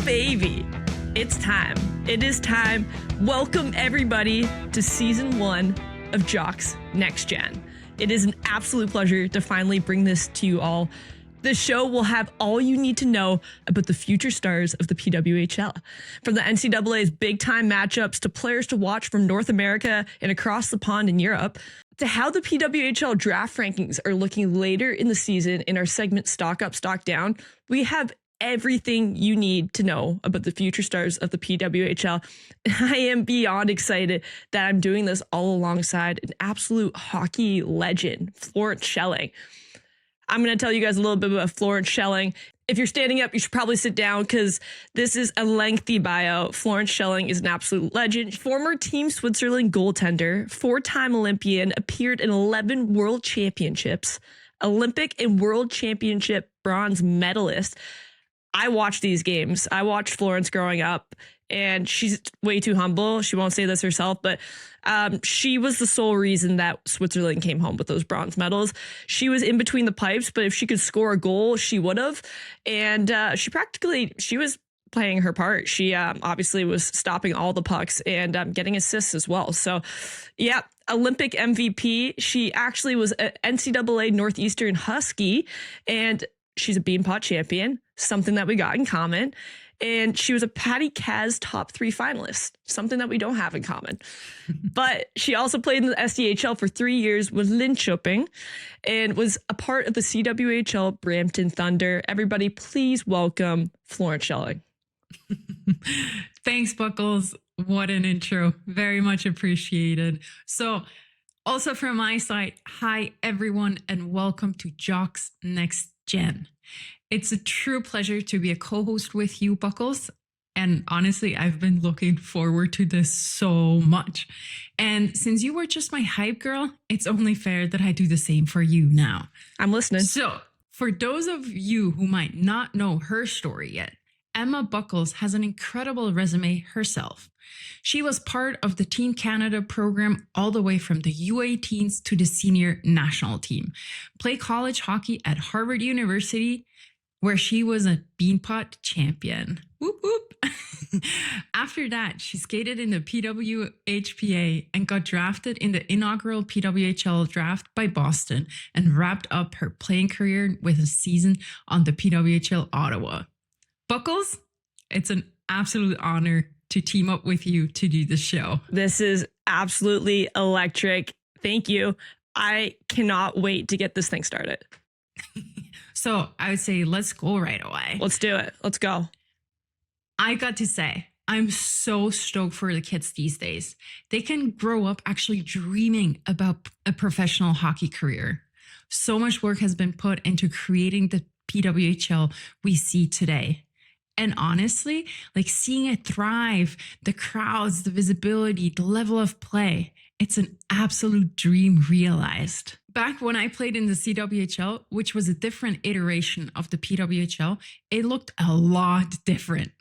baby. It's time. It is time. Welcome, everybody, to Season 1 of Jocks Next Gen. It is an absolute pleasure to finally bring this to you all. This show will have all you need to know about the future stars of the PWHL. From the NCAA's big-time matchups to players to watch from North America and across the pond in Europe, to how the PWHL draft rankings are looking later in the season in our segment Stock Up, Stock Down, we have everything you need to know about the future stars of the PWHL. I am beyond excited that I'm doing this all alongside an absolute hockey legend, Florence Schelling. I'm going to tell you guys a little bit about Florence Schelling. If you're standing up, you should probably sit down because this is a lengthy bio. Florence Schelling is an absolute legend. Former Team Switzerland goaltender, four-time Olympian, appeared in 11 World Championships, Olympic and World Championship bronze medalist. I watched these games. I watched Florence growing up, and she's way too humble. She won't say this herself, but she was the sole reason that Switzerland came home with those bronze medals. She was in between the pipes, but if she could score a goal, she would have. And she was playing her part. She obviously was stopping all the pucks and getting assists as well. So, yeah, Olympic MVP. She actually was an NCAA Northeastern Husky, and she's a Beanpot champion, something that we got in common. And she was a Patty Kaz top 3 finalist, something that we don't have in common. But she also played in the SDHL for 3 years with Linköping and was a part of the CWHL Brampton Thunder. Everybody, please welcome Florence Schelling. Thanks, Buckles. What an intro. Very much appreciated. So also from my side, hi, everyone, and welcome to Jocks Next Gen. It's a true pleasure to be a co-host with you, Buckles. And honestly, I've been looking forward to this so much. And since you were just my hype girl, it's only fair that I do the same for you now. I'm listening. So for those of you who might not know her story yet, Emma Buckles has an incredible resume herself. She was part of the Team Canada program all the way from the U18s to the senior national team. Played college hockey at Harvard University, where she was a Beanpot champion. Whoop, whoop. After that, she skated in the PWHPA and got drafted in the inaugural PWHL draft by Boston and wrapped up her playing career with a season on the PWHL Ottawa. Buckles, it's an absolute honor to team up with you to do the show. This is absolutely electric. Thank you. I cannot wait to get this thing started. So I would say, let's go right away. Let's do it. Let's go. I got to say, I'm so stoked for the kids these days. They can grow up actually dreaming about a professional hockey career. So much work has been put into creating the PWHL we see today. And honestly, like seeing it thrive, the crowds, the visibility, the level of play, it's an absolute dream realized. Back when I played in the CWHL, which was a different iteration of the PWHL, it looked a lot different.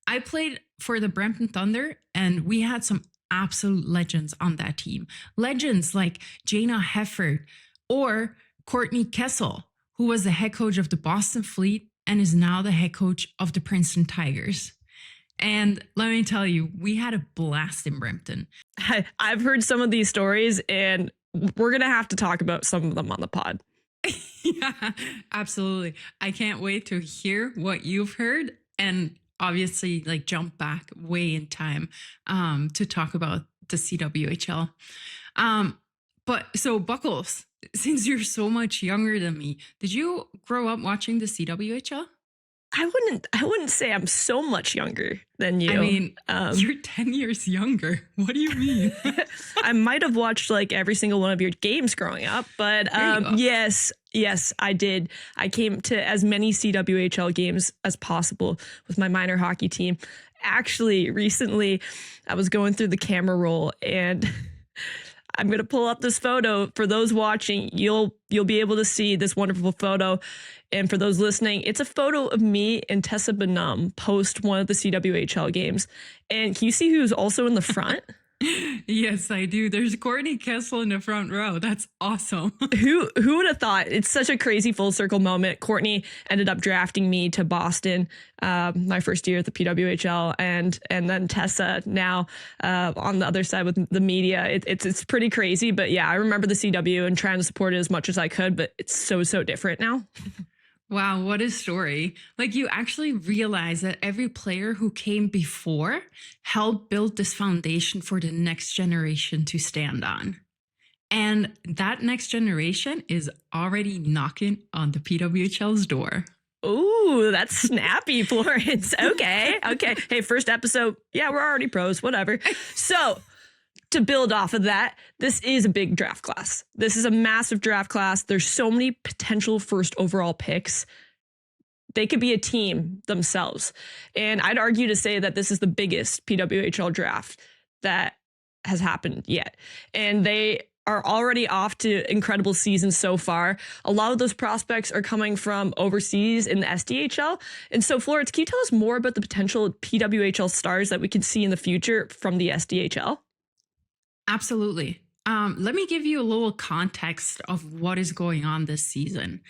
I played for the Brampton Thunder, and we had some absolute legends on that team. Legends like Jana Hefford or Courtney Kessel, who was the head coach of the Boston Fleet and is now the head coach of the Princeton Tigers. And let me tell you, we had a blast in Brampton. I've heard some of these stories, and we're going to have to talk about some of them on the pod. Yeah, absolutely. I can't wait to hear what you've heard and obviously like jump back way in time to talk about the CWHL. But so Buckles, since you're so much younger than me, did you grow up watching the CWHL? I wouldn't say I'm so much younger than you. I mean, you're 10 years younger. What do you mean? I might have watched like every single one of your games growing up, but yes, I did. I came to as many CWHL games as possible with my minor hockey team. Actually, recently I was going through the camera roll, and I'm going to pull up this photo. For those watching, you'll be able to see this wonderful photo. And for those listening, it's a photo of me and Tessa Bonham post one of the CWHL games. And can you see who's also in the front? Yes, I do. There's Courtney Kessel in the front row. That's awesome. Who would have thought? It's such a crazy full circle moment. Courtney ended up drafting me to Boston my first year at the PWHL, and then Tessa now on the other side with the media. It's pretty crazy, but yeah, I remember the CW and trying to support it as much as I could, but it's so different now. Wow, what a story. Like, you actually realize that every player who came before helped build this foundation for the next generation to stand on. And that next generation is already knocking on the PWHL's door. Ooh, that's snappy, Florence. Okay. Hey, first episode. Yeah, we're already pros, whatever. So to build off of that, this is a big draft class. This is a massive draft class. There's so many potential first overall picks. They could be a team themselves. And I'd argue to say that this is the biggest PWHL draft that has happened yet. And they are already off to incredible seasons so far. A lot of those prospects are coming from overseas in the SDHL. And so, Florence, can you tell us more about the potential PWHL stars that we can see in the future from the SDHL? Absolutely. Let me give you a little context of what is going on this season.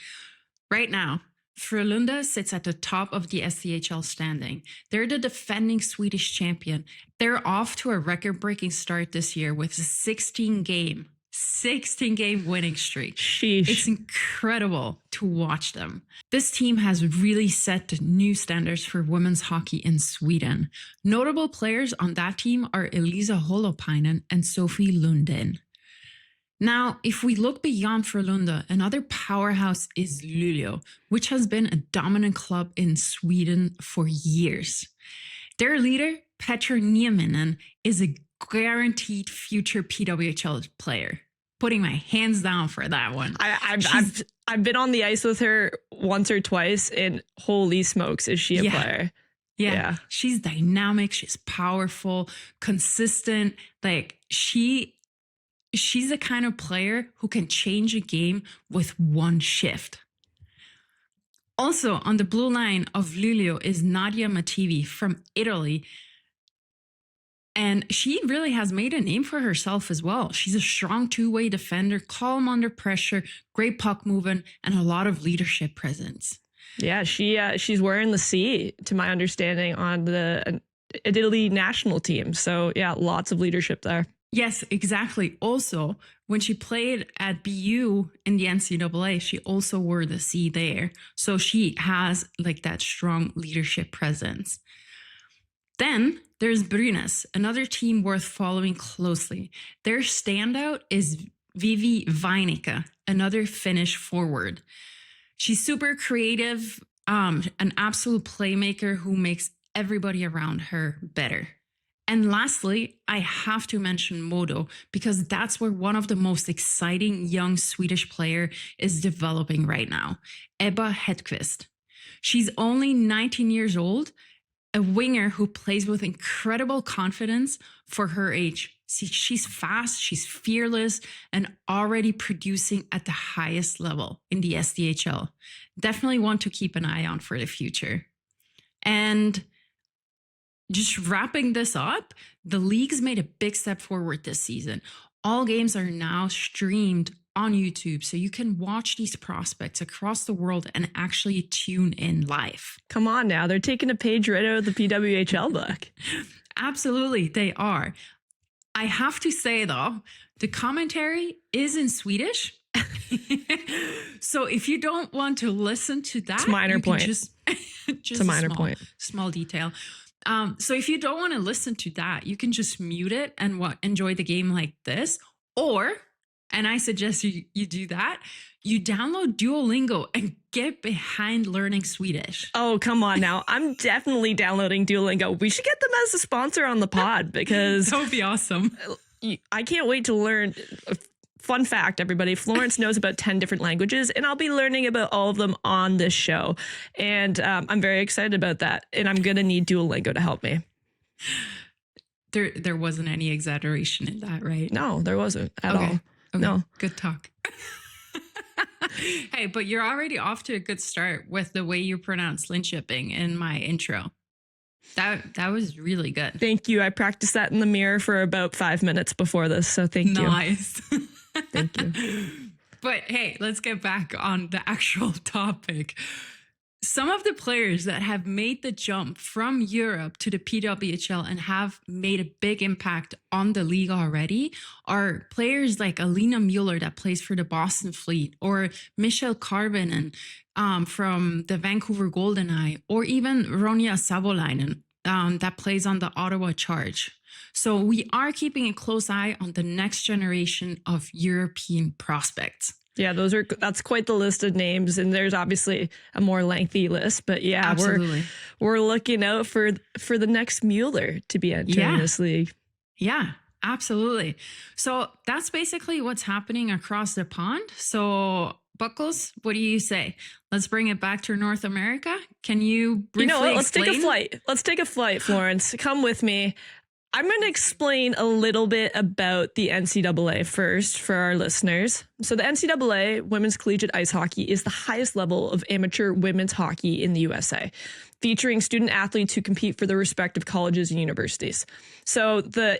Right now, Frölunda sits at the top of the SDHL standing. They're the defending Swedish champion. They're off to a record-breaking start this year with a 16-game winning streak. Sheesh. It's incredible to watch them. This team has really set new standards for women's hockey in Sweden. Notable players on that team are Elisa Holopainen and Sophie Lundin. Now, if we look beyond Frölunda, another powerhouse is Luleå, which has been a dominant club in Sweden for years. Their leader, Petra Nieminen, is a guaranteed future PWHL player. Putting my hands down for that one. I've been on the ice with her once or twice, and holy smokes, is she a player? Yeah. She's dynamic. She's powerful, consistent. Like, she's the kind of player who can change a game with one shift. Also, on the blue line of Luleå is Nadia Mativi from Italy. And she really has made a name for herself as well. She's a strong two-way defender, calm under pressure, great puck movement, and a lot of leadership presence. Yeah, she's wearing the C, to my understanding, on the Italy national team. So yeah, lots of leadership there. Yes, exactly. Also, when she played at BU in the NCAA, she also wore the C there. So she has like that strong leadership presence. Then there's Brynäs, another team worth following closely. Their standout is Vivi Vainikka, another Finnish forward. She's super creative, an absolute playmaker who makes everybody around her better. And lastly, I have to mention Modo because that's where one of the most exciting young Swedish player is developing right now, Ebba Hedqvist. She's only 19 years old, a winger who plays with incredible confidence for her age. She's fast, she's fearless, and already producing at the highest level in the SDHL. Definitely want to keep an eye on for the future. And just wrapping this up, the league's made a big step forward this season. All games are now streamed on YouTube, so you can watch these prospects across the world and actually tune in live. Come on now, they're taking a page right out of the PWHL book. Absolutely, they are. I have to say, though, the commentary is in Swedish. So if you don't want to listen to that, it's a minor point. Just it's a minor point. Small detail. So if you don't want to listen to that, you can just mute it and enjoy the game like this. Or, and I suggest you do that, you download Duolingo and get behind learning Swedish. Oh, come on now. I'm definitely downloading Duolingo. We should get them as a sponsor on the pod because that would be awesome. I can't wait to learn. Fun fact, everybody, Florence knows about 10 different languages, and I'll be learning about all of them on this show. And I'm very excited about that. And I'm going to need Duolingo to help me. There wasn't any exaggeration in that, right? No, there wasn't at all. Okay. No. Good talk. Hey, but you're already off to a good start with the way you pronounce Linköping in my intro. That was really good. Thank you. I practiced that in the mirror for about 5 minutes before this, so thank you. Nice. Thank you. But hey, let's get back on the actual topic. Some of the players that have made the jump from Europe to the PWHL and have made a big impact on the league already are players like Alina Mueller that plays for the Boston Fleet, or Michelle Karvinen from the Vancouver Goldeneye, or even Ronja Savolainen that plays on the Ottawa Charge. So we are keeping a close eye on the next generation of European prospects. Yeah, that's quite the list of names, and there's obviously a more lengthy list, but yeah, Absolutely. we're looking out for the next Mueller to be entering this league. Yeah, absolutely. So that's basically what's happening across the pond. So Buckles, what do you say? Let's bring it back to North America. Can you briefly what? Let's explain? take a flight. Let's take a flight, Florence. Come with me. I'm going to explain a little bit about the NCAA first for our listeners. So the NCAA Women's Collegiate Ice Hockey is the highest level of amateur women's hockey in the USA, featuring student athletes who compete for their respective colleges and universities. So the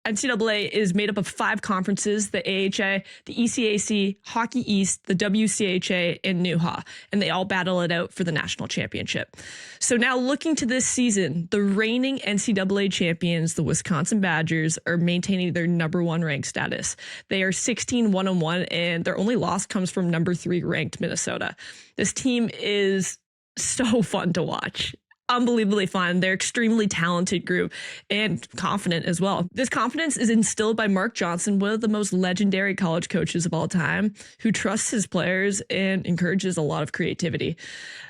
NCAA is made up of 5 conferences: the AHA, the ECAC, Hockey East, the WCHA, and NUHA, and they all battle it out for the national championship. So now looking to this season, the reigning NCAA champions, the Wisconsin Badgers, are maintaining their number 1 ranked status. They are 16-1-1, and their only loss comes from number 3 ranked Minnesota. This team is so fun to watch. Unbelievably fun. They're extremely talented group and confident as well. This confidence is instilled by Mark Johnson, one of the most legendary college coaches of all time, who trusts his players and encourages a lot of creativity.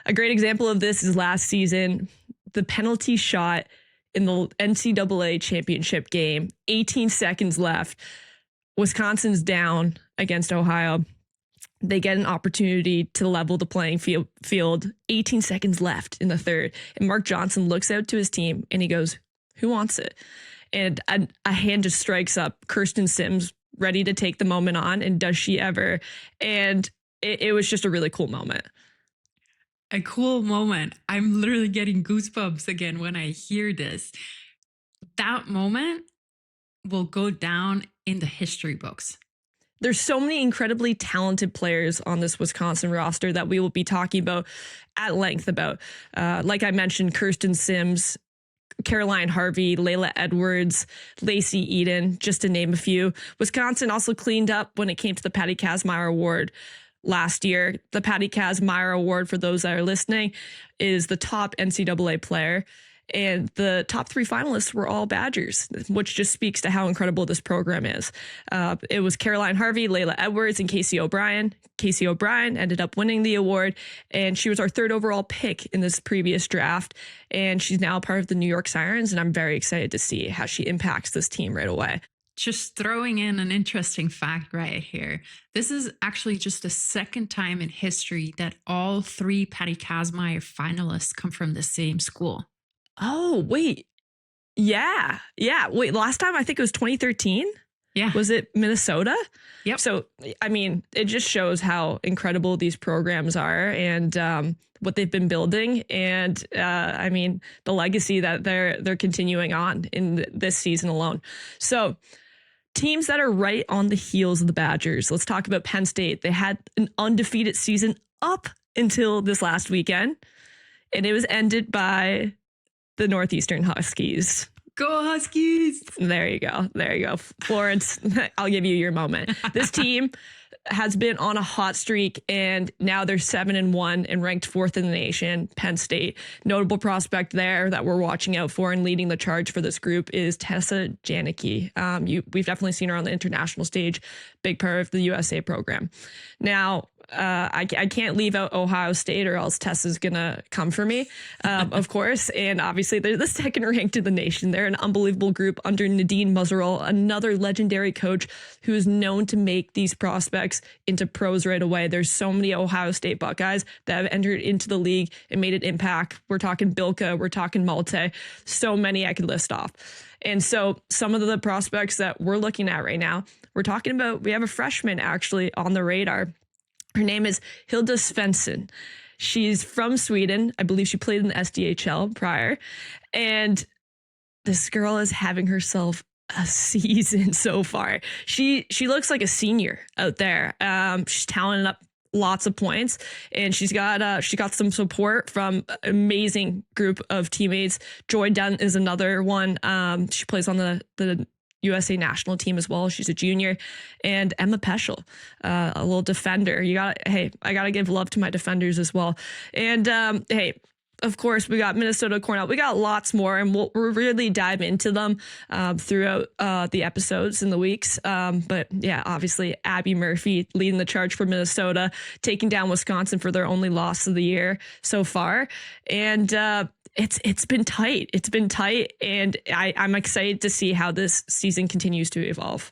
A great example of this is last season, the penalty shot in the NCAA championship game, 18 seconds left. Wisconsin's down against Ohio. They get an opportunity to level the playing field, 18 seconds left in the third. And Mark Johnson looks out to his team and he goes, "Who wants it?" And a hand just strikes up. Kirsten Sims, ready to take the moment on. And does she ever? And it was just a really cool moment. A cool moment. I'm literally getting goosebumps again when I hear this. That moment will go down in the history books. There's so many incredibly talented players on this Wisconsin roster that we will be talking about at length about. Like I mentioned, Kirsten Sims, Caroline Harvey, Layla Edwards, Lacey Eden, just to name a few. Wisconsin also cleaned up when it came to the Patty Kazmaier Award last year. The Patty Kazmaier Award, for those that are listening, is the top NCAA player. And the top 3 finalists were all Badgers, which just speaks to how incredible this program is. It was Caroline Harvey, Layla Edwards, and Casey O'Brien. Casey O'Brien ended up winning the award, and she was our 3rd overall pick in this previous draft. And she's now part of the New York Sirens, and I'm very excited to see how she impacts this team right away. Just throwing in an interesting fact right here. This is actually just the 2nd time in history that all 3 Patty Kazmaier finalists come from the same school. Oh, wait. Yeah. Wait, last time I think it was 2013. Yeah. Was it Minnesota? Yep. So, I mean, it just shows how incredible these programs are and what they've been building. And I mean, the legacy that they're continuing on in this season alone. So teams that are right on the heels of the Badgers. Let's talk about Penn State. They had an undefeated season up until this last weekend, and it was ended by the Northeastern Huskies. Go Huskies! There you go. Florence, I'll give you your moment. This team has been on a hot streak, and now they're 7-1 and ranked 4th in the nation. Penn State, notable prospect there that we're watching out for and leading the charge for this group is Tessa Janicki. We've definitely seen her on the international stage, big part of the USA program. Now, I can't leave out Ohio State or else Tessa's going to come for me, of course. And obviously, they're the 2nd ranked in the nation. They're an unbelievable group under Nadine Muzzerall, another legendary coach who is known to make these prospects into pros right away. There's so many Ohio State Buckeyes that have entered into the league and made an impact. We're talking Bilka, we're talking Malte, so many I could list off. And so some of the prospects that we're looking at right now, we have a freshman actually on the radar. Her name is Hilda Svensson. She's from Sweden. I believe she played in the SDHL prior. And this girl is having herself a season so far. She looks like a senior out there. She's tallying up lots of points, and she got some support from an amazing group of teammates. Joy Dunn is another one. She plays on the USA national team as well. She's a junior. And Emma Peschel, a little defender. I gotta give love to my defenders as well. And hey, of course, we got Minnesota Cornell. We got lots more, and we'll really dive into them throughout the episodes in the weeks. But yeah, obviously, Abby Murphy leading the charge for Minnesota, taking down Wisconsin for their only loss of the year so far. And it's been tight. It's been tight, and I'm excited to see how this season continues to evolve.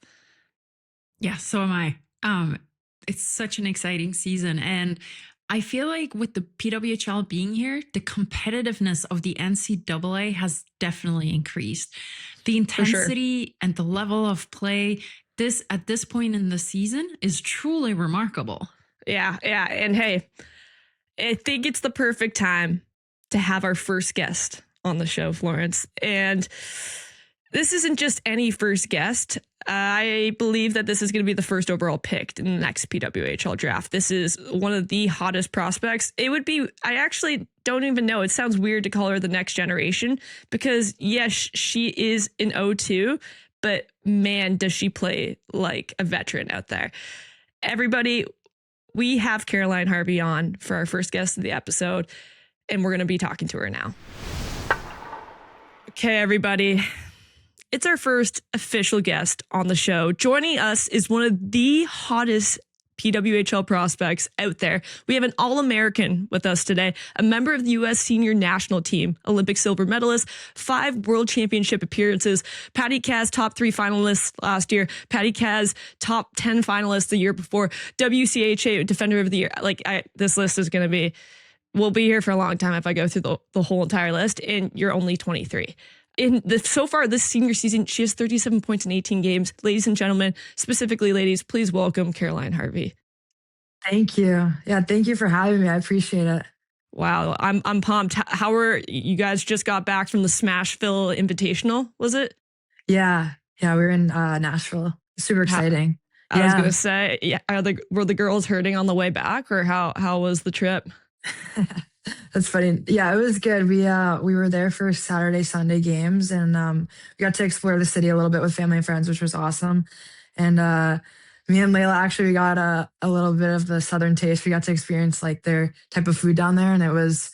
Yeah, so am I. It's such an exciting season, and I feel like with the PWHL being here, the competitiveness of the NCAA has definitely increased. The intensity and the level of play at this point in the season is truly remarkable. Yeah. And hey, I think it's the perfect time to have our first guest on the show, Florence. And this isn't just any first guest. I believe that this is going to be the first overall picked in the next PWHL draft. This is one of the hottest prospects. I actually don't even know. It sounds weird to call her the next generation because, yes, she is an O2, but man, does she play like a veteran out there. Everybody, we have Caroline Harvey on for our first guest of the episode, and we're going to be talking to her now. Okay, everybody. It's our first official guest on the show. Joining us is one of the hottest PWHL prospects out there. We have an All-American with us today, a member of the U.S. senior national team, Olympic silver medalist, 5 world championship appearances, Patty Kaz top 3 finalists last year, Patty Kaz top 10 finalists the year before, WCHA defender of the year. This list is going to be, we'll be here for a long time if I go through the whole entire list, and you're only 23. So far this senior season, she has 37 points in 18 games. Ladies and gentlemen, specifically ladies, please welcome Caroline Harvey. Thank you. Yeah, thank you for having me. I appreciate it. Wow, I'm pumped. How are you guys? Just got back from the Smashville Invitational, was it? Yeah, we were in Nashville. Super exciting. I was gonna say, yeah. Were the girls hurting on the way back, or how was the trip? That's funny. Yeah, it was good. We were there for Saturday, Sunday games, and we got to explore the city a little bit with family and friends, which was awesome. And me and Layla actually got a little bit of the Southern taste. We got to experience like their type of food down there, and it was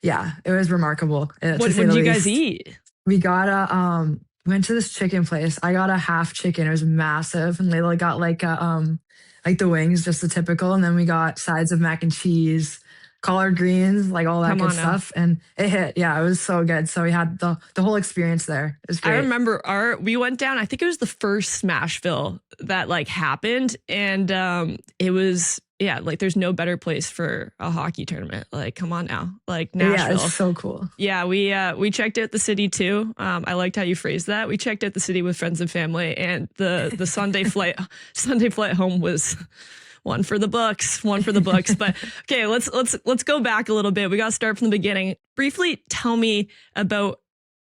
remarkable. What did you guys eat? We got we went to this chicken place. I got a half chicken. It was massive, and Layla got like the wings, just the typical, and then we got sides of mac and cheese, collard greens, like all that good stuff. And it hit. Yeah, it was so good. So we had the whole experience there. It was great. I remember we went down, I think it was the first Smashville that like happened. And it was, like there's no better place for a hockey tournament. Like, come on now. Like Nashville. Yeah, it's so cool. Yeah, we checked out the city too. I liked how you phrased that. We checked out the city with friends and family, and the Sunday flight home was one for the books. But okay, let's go back a little bit. We got to start from the beginning. Briefly tell me about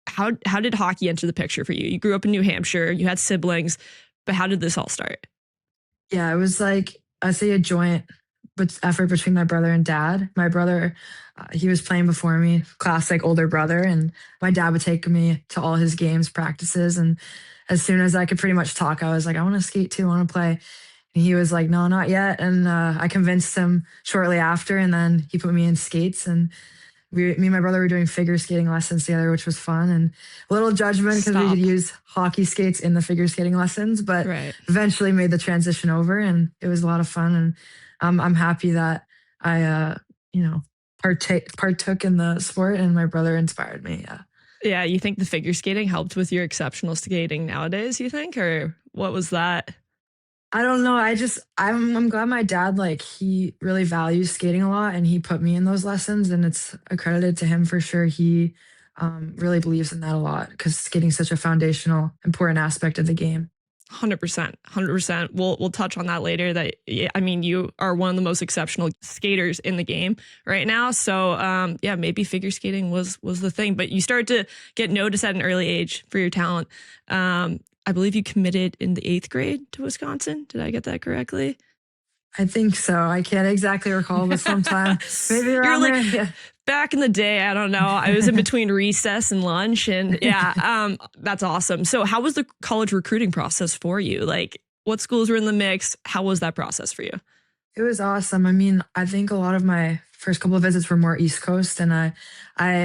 how did hockey enter the picture for you? You grew up in New Hampshire, you had siblings, but how did this all start? Yeah, it was like, I'd say a joint effort between my brother and dad. My brother, he was playing before me, classic older brother, and my dad would take me to all his games, practices, and as soon as I could pretty much talk, I was like, I want to skate too, I want to play. And he was like, no, not yet. And I convinced him shortly after, and then he put me in skates, and me and my brother were doing figure skating lessons together, which was fun, and a little judgment because we could use hockey skates in the figure skating lessons, but eventually made the transition over, and it was a lot of fun. And I'm happy that I, partook in the sport, and my brother inspired me. Yeah. Yeah. You think the figure skating helped with your exceptional skating nowadays, you think, or what was that? I don't know. I'm glad my dad, like, he really values skating a lot, and he put me in those lessons, and it's accredited to him for sure. He really believes in that a lot because skating is such a foundational, important aspect of the game. 100%, 100%. We'll touch on that later. That, I mean, you are one of the most exceptional skaters in the game right now. So yeah, maybe figure skating was the thing, but you started to get noticed at an early age for your talent. I believe you committed in the 8th grade to Wisconsin. Did I get that correctly? I think so. I can't exactly recall, but sometime maybe You're around like, there. Yeah. back in the day, I don't know. I was in between recess and lunch, and yeah, that's awesome. So, how was the college recruiting process for you? Like, what schools were in the mix? How was that process for you? It was awesome. I mean, I think a lot of my first couple of visits were more East Coast, and I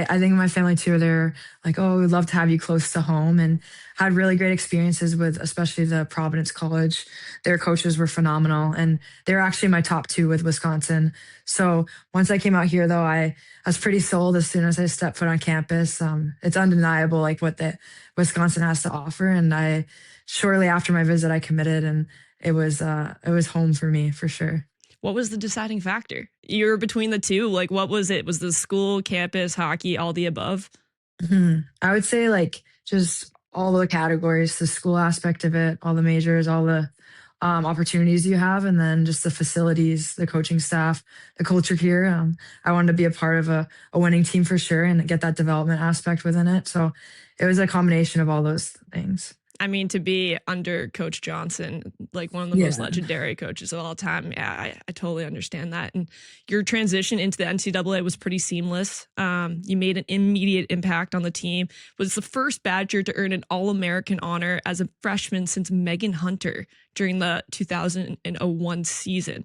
think my family too. They're like, "Oh, we'd love to have you close to home," and had really great experiences with, especially the Providence College. Their coaches were phenomenal, and they were actually my top 2 with Wisconsin. So once I came out here, though, I was pretty sold as soon as I stepped foot on campus. It's undeniable, like what the Wisconsin has to offer, and I shortly after my visit, I committed, and it was home for me for sure. What was the deciding factor? You were between the two. Like, what was it? Was the school, campus, hockey, all the above? I would say like just all the categories, the school aspect of it, all the majors, all the opportunities you have, and then just the facilities, the coaching staff, the culture here. I wanted to be a part of a winning team for sure and get that development aspect within it. So it was a combination of all those things. I mean, to be under Coach Johnson, like one of the most legendary coaches of all time. Yeah, I totally understand that. And your transition into the NCAA was pretty seamless. You made an immediate impact on the team. Was the first Badger to earn an All-American honor as a freshman since Megan Hunter during the 2001 season.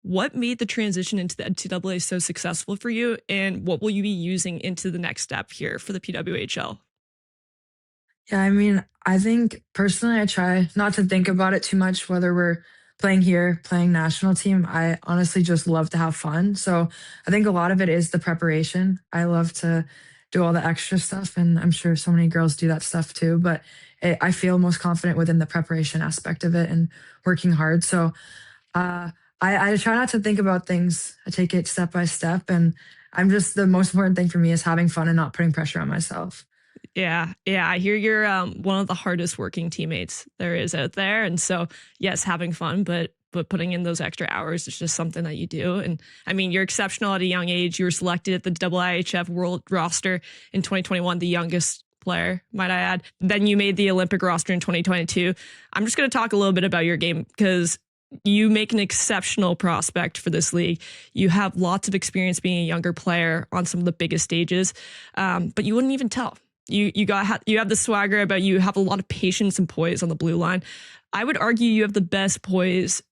What made the transition into the NCAA so successful for you? And what will you be using into the next step here for the PWHL? Yeah, I mean, I think personally, I try not to think about it too much, whether we're playing here, playing national team. I honestly just love to have fun. So I think a lot of it is the preparation. I love to do all the extra stuff, and I'm sure so many girls do that stuff too. But I feel most confident within the preparation aspect of it and working hard. So I try not to think about things. I take it step by step, and I'm just the most important thing for me is having fun and not putting pressure on myself. Yeah, yeah. I hear you're one of the hardest working teammates there is out there, and so yes, having fun, but putting in those extra hours is just something that you do. And I mean, you're exceptional at a young age. You were selected at the IIHF World roster in 2021, the youngest player, might I add. Then you made the Olympic roster in 2022. I'm just going to talk a little bit about your game because you make an exceptional prospect for this league. You have lots of experience being a younger player on some of the biggest stages, but you wouldn't even tell. You have the swagger about you. Have a lot of patience and poise on the blue line. I would argue you have the best poise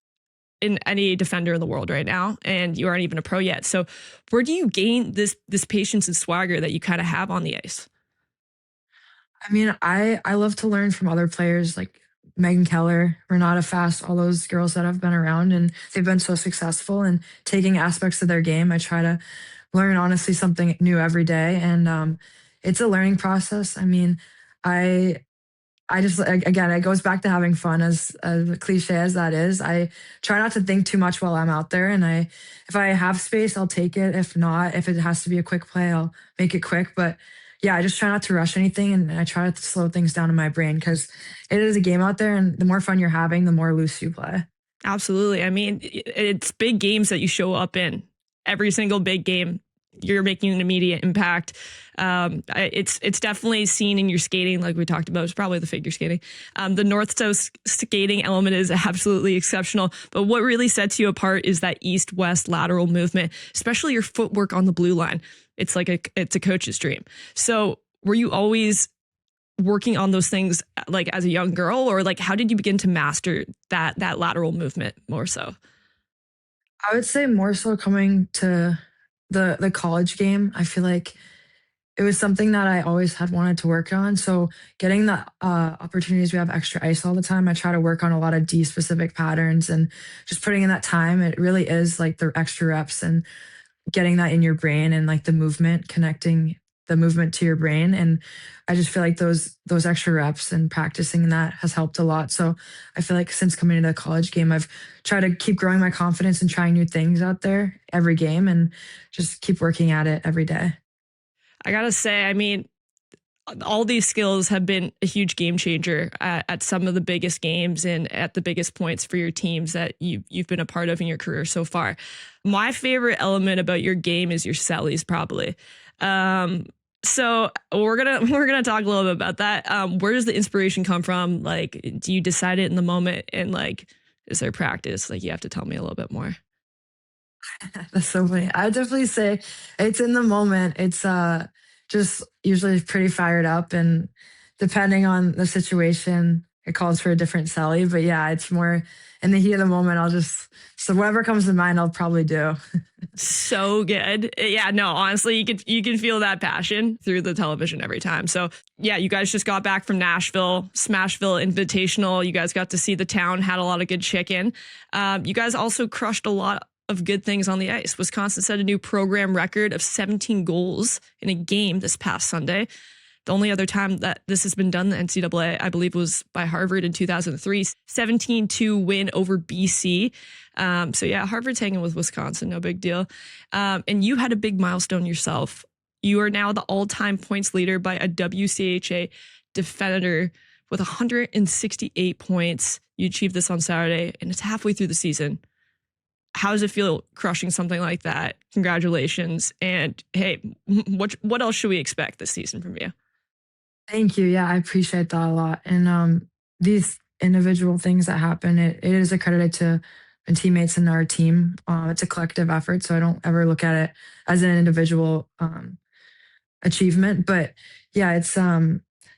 in any defender in the world right now, and you aren't even a pro yet. So where do you gain this patience and swagger that you kind of have on the ice? I mean, I love to learn from other players like Megan Keller, Renata Fast, all those girls that have been around and they've been so successful and taking aspects of their game. I try to learn honestly something new every day. And it's a learning process. I mean, I I just again, it goes back to having fun as cliche as that is. I try not to think too much while I'm out there, and if I have space, I'll take it. If not, if it has to be a quick play, I'll make it quick. But yeah, I just try not to rush anything, and I try to slow things down in my brain because it is a game out there, and the more fun you're having, the more loose you play. Absolutely. I mean, it's big games that you show up in. Every single big game, you're making an immediate impact. It's definitely seen in your skating, like we talked about. It's probably the figure skating. The north-south skating element is absolutely exceptional. But what really sets you apart is that east-west lateral movement, especially your footwork on the blue line. It's like it's a coach's dream. So were you always working on those things like as a young girl, or like how did you begin to master that lateral movement more so? I would say more so coming to the college game. I feel like it was something that I always had wanted to work on. So getting the opportunities, we have extra ice all the time. I try to work on a lot of D specific patterns and just putting in that time. It really is like the extra reps and getting that in your brain and like the movement, connecting the movement to your brain. And I just feel like those extra reps and practicing that has helped a lot. So I feel like since coming into the college game, I've tried to keep growing my confidence and trying new things out there every game and just keep working at it every day. I gotta say, I mean, all these skills have been a huge game changer at some of the biggest games and at the biggest points for your teams that you've been a part of in your career so far. My favorite element about your game is your sellies, probably. So we're gonna talk a little bit about that. Where does the inspiration come from? Like, do you decide it in the moment, and like, is there practice? Like, you have to tell me a little bit more. That's so funny. I definitely say it's in the moment. It's just usually pretty fired up, and depending on the situation, it calls for a different Sally. But yeah, it's more in the heat of the moment. So whatever comes to mind, I'll probably do. So good. Yeah, no, honestly, you can feel that passion through the television every time. So yeah, you guys just got back from Nashville, Smashville Invitational. You guys got to see the town, had a lot of good chicken. You guys also crushed a lot of good things on the ice. Wisconsin set a new program record of 17 goals in a game this past Sunday. The only other time that this has been done, the NCAA, I believe, was by Harvard in 2003, 17-2 win over BC. So yeah, Harvard's hanging with Wisconsin, no big deal. And you had a big milestone yourself. You are now the all-time points leader by a WCHA defender with 168 points. You achieved this on Saturday, and it's halfway through the season. How does it feel crushing something like that? Congratulations. And hey, what else should we expect this season from you? Thank you. Yeah, I appreciate that a lot. And these individual things that happen, it is accredited to my teammates and our team. It's a collective effort, so I don't ever look at it as an individual achievement. But yeah, it's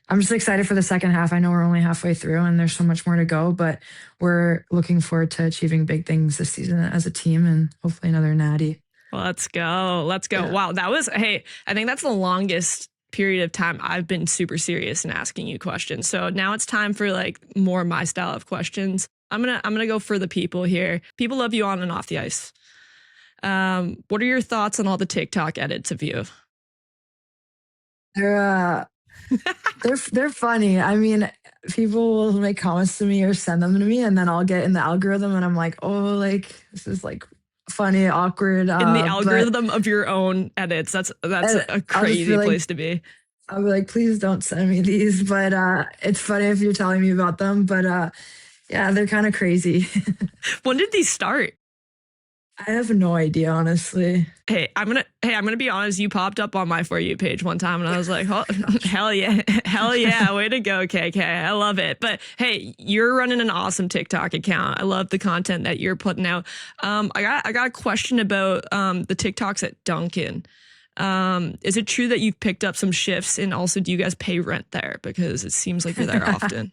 I'm just excited for the second half. I know we're only halfway through and there's so much more to go, but we're looking forward to achieving big things this season as a team and hopefully another natty. Let's go. Let's go. Yeah. Wow. I think that's the longest period of time I've been super serious in asking you questions. So now it's time for like more my style of questions. I'm going to go for the people here. People love you on and off the ice. What are your thoughts on all the TikTok edits of you? They're funny. I mean, people will make comments to me or send them to me, and then I'll get in the algorithm, and I'm like, oh, like this is like funny, awkward. In the algorithm of your own edits, that's a crazy place to be. I'll be like, please don't send me these, but it's funny if you're telling me about them. But yeah, they're kind of crazy. When did these start? I have no idea, honestly. Hey, I'm gonna be honest. You popped up on my For You page one time, and I was like, oh, hell yeah, way to go, KK. I love it. But hey, you're running an awesome TikTok account. I love the content that you're putting out. I got a question about the TikToks at Duncan. Is it true that you've picked up some shifts, and also do you guys pay rent there? Because it seems like you're there often.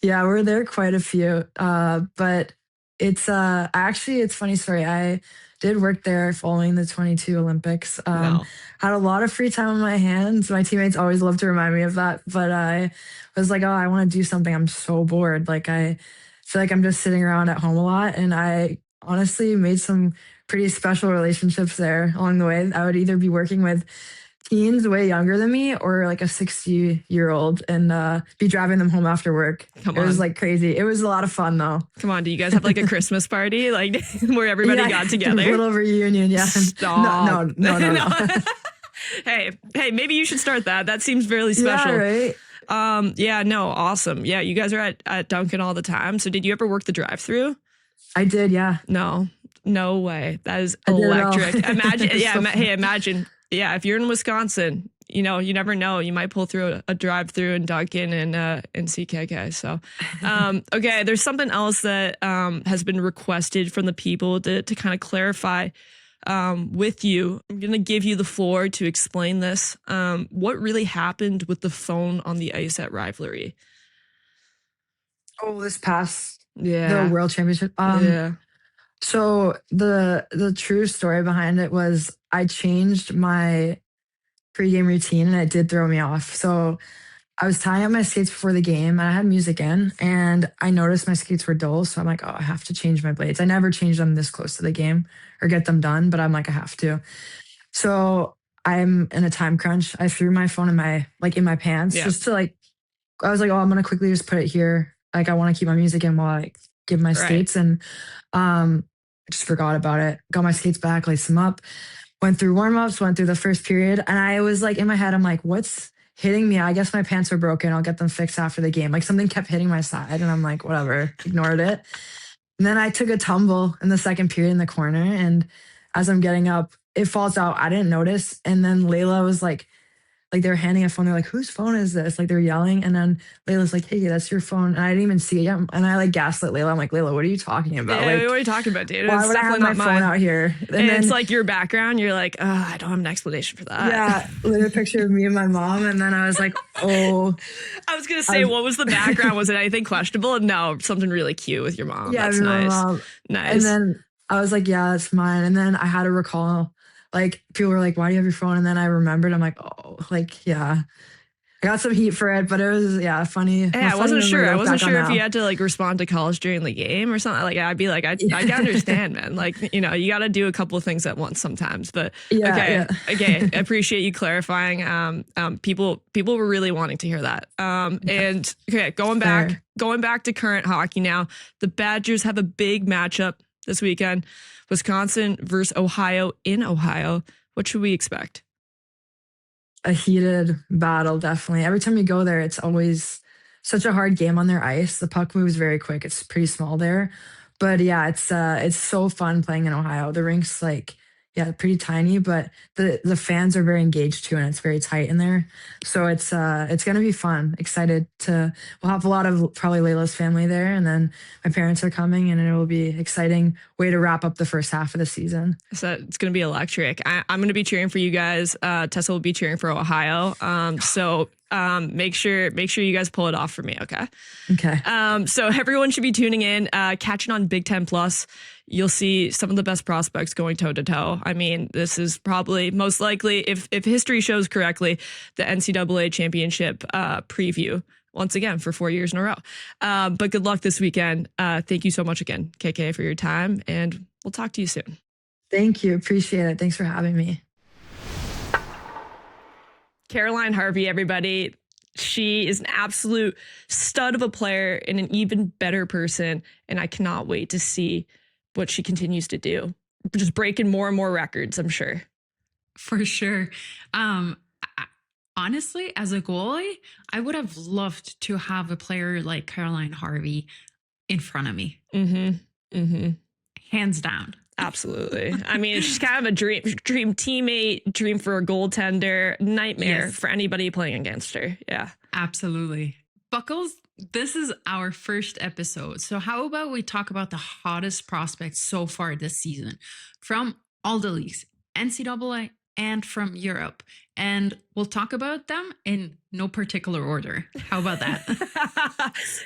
Yeah, we're there quite a few, but. It's actually, it's a funny story. I did work there following the 22 Olympics. Wow. Had a lot of free time on my hands. My teammates always love to remind me of that. But I was like, oh, I want to do something. I'm so bored. Like I feel like I'm just sitting around at home a lot. And I honestly made some pretty special relationships there along the way. I would either be working with teens way younger than me or like a 60-year-old and be driving them home after work. It was like crazy. It was a lot of fun though. Come on, do you guys have like a Christmas party like where everybody got together? A little reunion, yeah. Stop. No. Hey, maybe you should start that. That seems really special. Yeah, right? Yeah, no, awesome. Yeah, you guys are at Duncan all the time. So did you ever work the drive-through? I did, yeah. No way. That is electric. Imagine, yeah, imagine. Yeah, if you're in Wisconsin, you never know. You might pull through a drive-through in Duncan and CKK. So, okay, there's something else that has been requested from the people to kind of clarify with you. I'm going to give you the floor to explain this. What really happened with the phone on the ice at Rivalry? Oh, this past the World Championship. Yeah. So the true story behind it was I changed my pregame routine and it did throw me off. So I was tying up my skates before the game and I had music in and I noticed my skates were dull. So I'm like, oh, I have to change my blades. I never change them this close to the game or get them done, but I'm like, I have to. So I'm in a time crunch. I threw my phone in my pants just to I was like, oh, I'm going to quickly just put it here. Like I want to keep my music in while I give my skates. And I just forgot about it. Got my skates back, laced them up, went through warm-ups, went through the first period. And I was like, in my head, I'm like, what's hitting me. I guess my pants are broken. I'll get them fixed after the game. Like something kept hitting my side and I'm like, whatever, ignored it. And then I took a tumble in the second period in the corner. And as I'm getting up, it falls out. I didn't notice. And then Layla was like they were handing a phone. They're like, whose phone is this? Like they're yelling. And then Layla's like, hey, that's your phone. And I didn't even see it. And I like gaslit Layla. I'm like, Layla, what are you talking about? Yeah, like, what are you talking about, dude? Why It's would I have definitely my not phone mine. out here? And then, it's like your background. You're like, I don't have an explanation for that. Yeah, later picture of me and my mom. And then I was like, oh. I was going to say, what was the background? Was it anything questionable? No, something really cute with your mom. Yeah, That's my nice. mom. Nice. And then I was like, yeah, that's mine. And then I had to recall, like, people were like, why do you have your phone? And then I remembered, I'm like, oh, like, yeah. I got some heat for it, but it was, funny. Yeah, I wasn't sure. I wasn't sure if you had to like respond to calls during the game or something. Like, I'd be like, I can understand, man. Like, you got to do a couple of things at once sometimes. But okay, I appreciate you clarifying. People were really wanting to hear that. And okay, going back to current hockey now. The Badgers have a big matchup this weekend. Wisconsin versus Ohio in Ohio. What should we expect? A heated battle, definitely. Every time you go there, it's always such a hard game on their ice. The puck moves very quick. It's pretty small there. But yeah, it's so fun playing in Ohio. The rink's like, pretty tiny, but the fans are very engaged too, and it's very tight in there. So it's gonna be fun. Excited we'll have a lot of probably Layla's family there, and then my parents are coming, and it will be exciting way to wrap up the first half of the season. So it's gonna be electric. I'm gonna be cheering for you guys. Tessa will be cheering for Ohio. So make sure you guys pull it off for me, okay? Okay. So everyone should be tuning in, catching on Big Ten Plus. You'll see some of the best prospects going toe to toe. I mean, this is probably most likely, if history shows correctly, the NCAA championship preview once again for 4 years in a row. But good luck this weekend. Thank you so much again, KK, for your time, and we'll talk to you soon. Thank you. Appreciate it. Thanks for having me. Caroline Harvey, everybody. She is an absolute stud of a player and an even better person. And I cannot wait to see what she continues to do. Just breaking more and more records, I'm sure. For sure. Honestly, as a goalie, I would have loved to have a player like Caroline Harvey in front of me. Hands down. Absolutely. I mean, she's kind of a dream teammate, dream for a goaltender, nightmare for anybody playing against her. Yeah. Absolutely. Buckles, this is our first episode. So how about we talk about the hottest prospects so far this season from all the leagues, NCAA and from Europe. And we'll talk about them in no particular order. How about that?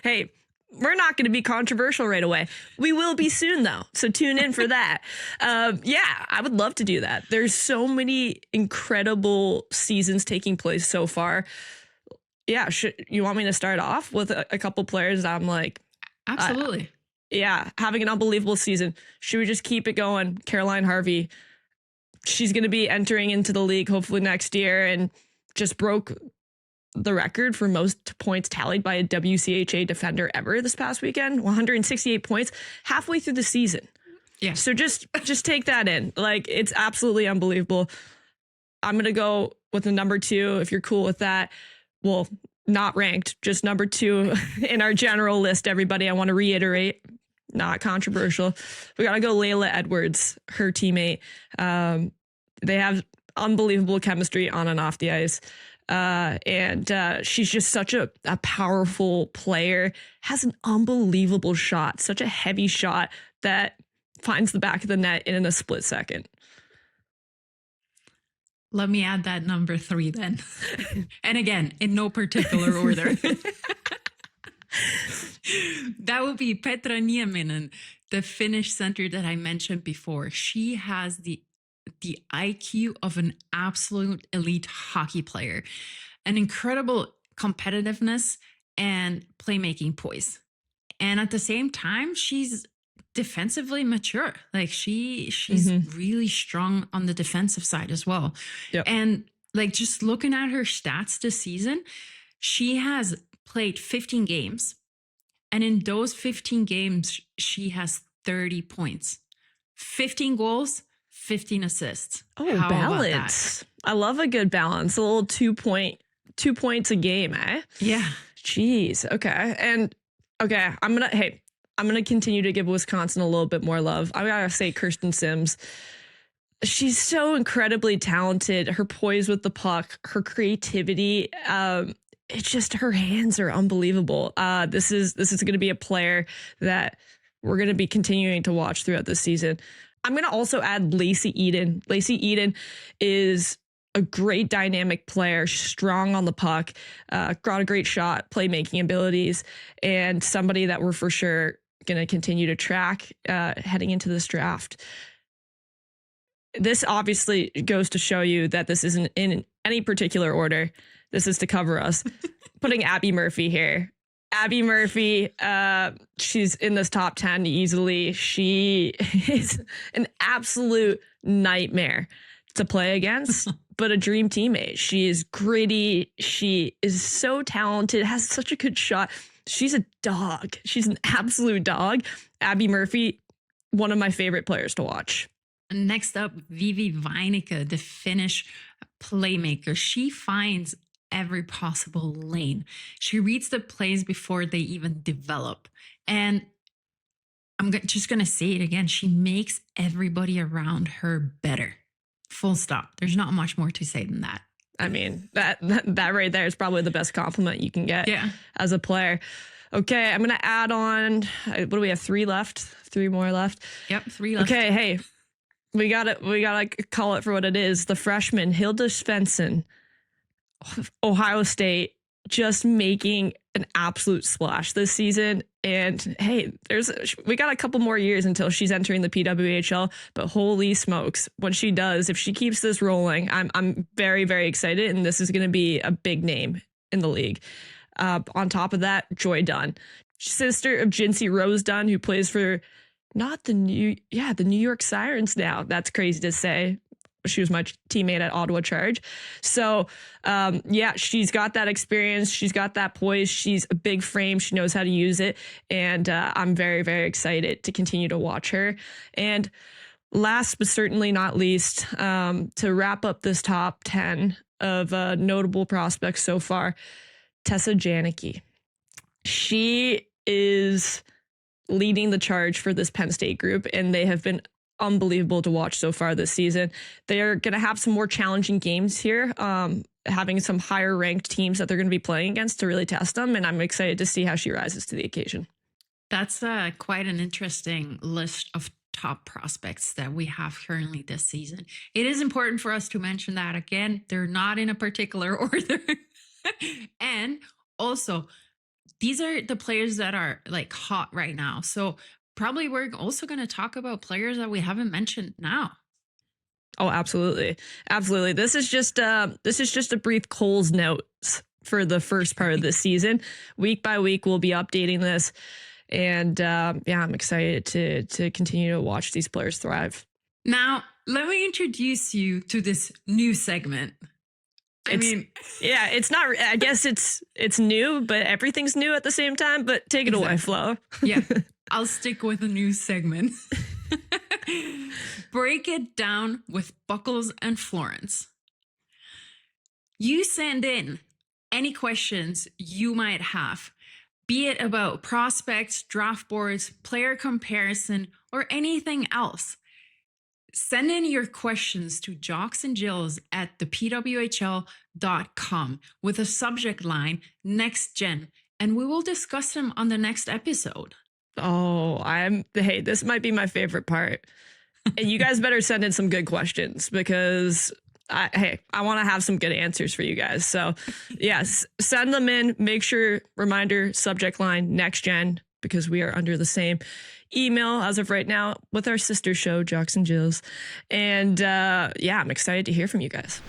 Hey, we're not going to be controversial right away. We will be soon, though. So tune in for that. I would love to do that. There's so many incredible seasons taking place so far. Yeah. You want me to start off with a couple players that I'm like, absolutely. Having an unbelievable season. Should we just keep it going? Caroline Harvey, she's going to be entering into the league hopefully next year and just broke the record for most points tallied by a WCHA defender ever this past weekend. 168 points halfway through the season. Yeah. So just take that in. Like, it's absolutely unbelievable. I'm going to go with the number 2, if you're cool with that. Well, not ranked, just number 2 in our general list, everybody. I want to reiterate, not controversial. We got to go Layla Edwards, her teammate. They have unbelievable chemistry on and off the ice. And she's just such a powerful player, has an unbelievable shot, such a heavy shot that finds the back of the net in a split second. Let me add that number 3 then. And again, in no particular order. That would be Petra Nieminen, the Finnish center that I mentioned before. She has the IQ of an absolute elite hockey player, an incredible competitiveness and playmaking poise. And at the same time, she's defensively mature. Like she's really strong on the defensive side as well. Yep. And like just looking at her stats this season, she has played 15 games. And in those 15 games, she has 30 points, 15 goals, 15 assists. Oh, balance. I love a good balance. A little 2-point 2 points a game, eh? Yeah. Jeez. Okay. And okay, I'm gonna continue to give Wisconsin a little bit more love. I gotta say Kirsten Sims. She's so incredibly talented. Her poise with the puck, her creativity. It's just her hands are unbelievable. This is going to be a player that we're going to be continuing to watch throughout this season. I'm going to also add Lacey Eden. Lacey Eden is a great dynamic player, strong on the puck, got a great shot, playmaking abilities, and somebody that we're for sure going to continue to track heading into this draft. This obviously goes to show you that this isn't in any particular order. This is to cover us. Putting Abby Murphy here. Abby Murphy, she's in this top 10 easily. She is an absolute nightmare to play against, but a dream teammate. She is gritty. She is so talented, has such a good shot. She's a dog. She's an absolute dog. Abby Murphy, one of my favorite players to watch. Next up, Vivi Vainica, the Finnish playmaker. She finds every possible lane. She reads the plays before they even develop. And I'm just going to say it again. She makes everybody around her better. Full stop. There's not much more to say than that. I mean, that right there is probably the best compliment you can get as a player. Okay, I'm going to add on, what do we have, 3 left? 3 more left? Yep, 3 left. Okay, hey, we gotta call it for what it is. The freshman, Hilda Svensson, Ohio State, just making an absolute splash this season. And hey, we got a couple more years until she's entering the PWHL, but holy smokes, when she does, if she keeps this rolling, I'm very, very excited. And this is going to be a big name in the league. On top of that, Joy Dunn, sister of Jinsey Rose Dunn, who plays for the New York Sirens now. That's crazy to say. She was my teammate at Ottawa Charge. So, she's got that experience. She's got that poise. She's a big frame. She knows how to use it. And I'm very, very excited to continue to watch her. And last but certainly not least, to wrap up this top 10 of notable prospects so far, Tessa Janicki. She is leading the charge for this Penn State group, and they have been unbelievable to watch so far this season. They're going to have some more challenging games here, having some higher ranked teams that they're going to be playing against to really test them, and I'm excited to see how she rises to the occasion. That's quite an interesting list of top prospects that we have currently this season. It is important for us to mention that, again, they're not in a particular order. And also, these are the players that are like hot right now. So probably we're also going to talk about players that we haven't mentioned now. Oh, absolutely. Absolutely. This is just a brief Cole's notes for the first part of this season. Week by week, we'll be updating this. And I'm excited to continue to watch these players thrive. Now, let me introduce you to this new segment. It's not, I guess it's new, but everything's new at the same time, but take it away, Flo. Yeah, I'll stick with a new segment. Break it down with Buckles and Florence. You send in any questions you might have, be it about prospects, draft boards, player comparison, or anything else. Send in your questions to jocksinjills at thepwhl.com with a subject line, Next Gen, and we will discuss them on the next episode. Oh, this might be my favorite part. And you guys better send in some good questions because I want to have some good answers for you guys. So yes, send them in. Make sure, reminder, subject line, Next Gen, because we are under the same email as of right now with our sister show, Jocks and Jills. And I'm excited to hear from you guys.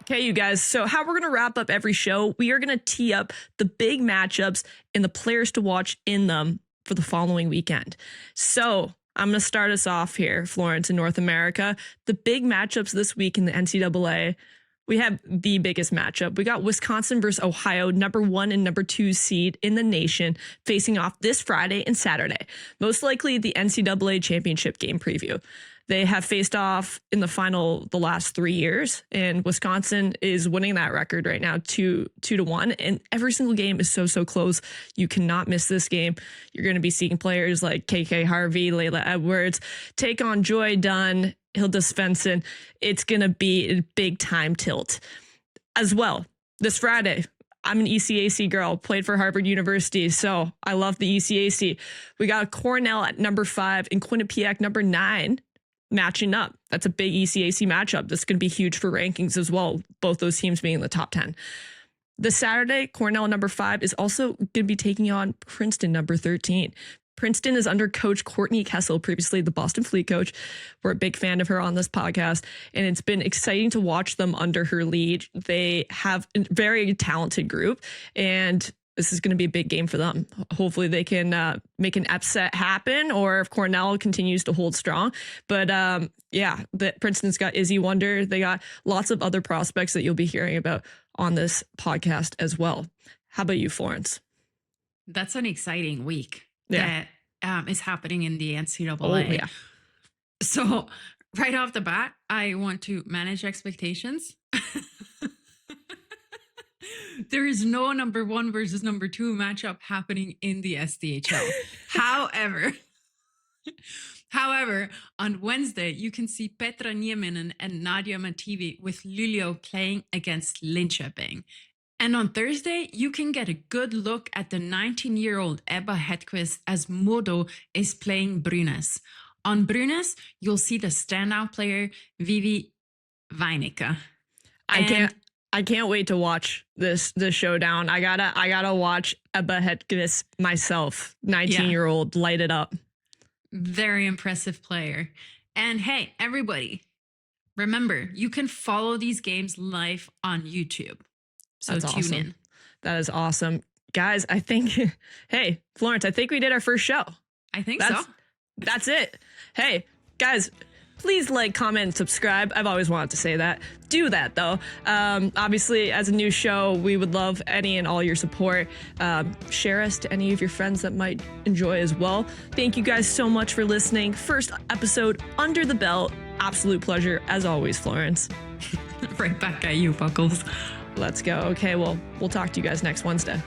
Okay, you guys. So how we're going to wrap up every show, we are going to tee up the big matchups and the players to watch in them for the following weekend. So I'm going to start us off here, Florence, in North America. The big matchups this week in the NCAA. We have the biggest matchup. We got Wisconsin versus Ohio, number 1 and number 2 seed in the nation, facing off this Friday and Saturday. Most likely the NCAA championship game preview. They have faced off in the final the last 3 years, and Wisconsin is winning that record right now, 2-1. And every single game is so close. You cannot miss this game. You're going to be seeing players like KK Harvey, Layla Edwards take on Joy Dunn, Hilda Svensson. It's going to be a big time tilt as well. This Friday, I'm an ECAC girl, played for Harvard University, so I love the ECAC. We got Cornell at number 5 and Quinnipiac number 9 matching up. That's a big ECAC matchup. That's going to be huge for rankings as well, both those teams being in the top 10. This Saturday, Cornell number 5 is also going to be taking on Princeton number 13. Princeton is under coach Courtney Kessel, previously the Boston Fleet coach. We're a big fan of her on this podcast, and it's been exciting to watch them under her lead. They have a very talented group, and this is going to be a big game for them. Hopefully they can make an upset happen, or if Cornell continues to hold strong. But Princeton's got Izzy Wonder. They got lots of other prospects that you'll be hearing about on this podcast as well. How about you, Florence? That's an exciting week. Yeah. That is happening in the NCAA. Oh, yeah. So right off the bat, I want to manage expectations. There is no number 1 versus number 2 matchup happening in the SDHL. However, on Wednesday, you can see Petra Nieminen and Nadia Mativi with Luleå playing against Linköping. And on Thursday, you can get a good look at the 19-year-old Ebba Hedquist as Modo is playing Brynäs. On Brynäs, you'll see the standout player, Vivi Weinicke. I can't wait to watch this showdown. I gotta watch Ebba Hedquist myself. 19-year-old, light it up. Very impressive player. And hey, everybody, remember, you can follow these games live on YouTube. So That's tune awesome. in. That is awesome. Guys, I think, hey, Florence, I think we did our first show. I think so. That's it. Hey, guys, please like, comment, and subscribe. I've always wanted to say that. Do that, though. Obviously, as a new show, we would love any and all your support. Share us to any of your friends that might enjoy as well. Thank you guys so much for listening. First episode under the belt. Absolute pleasure, as always, Florence. Right back at you, Buckles. Let's go. Okay, well, we'll talk to you guys next Wednesday.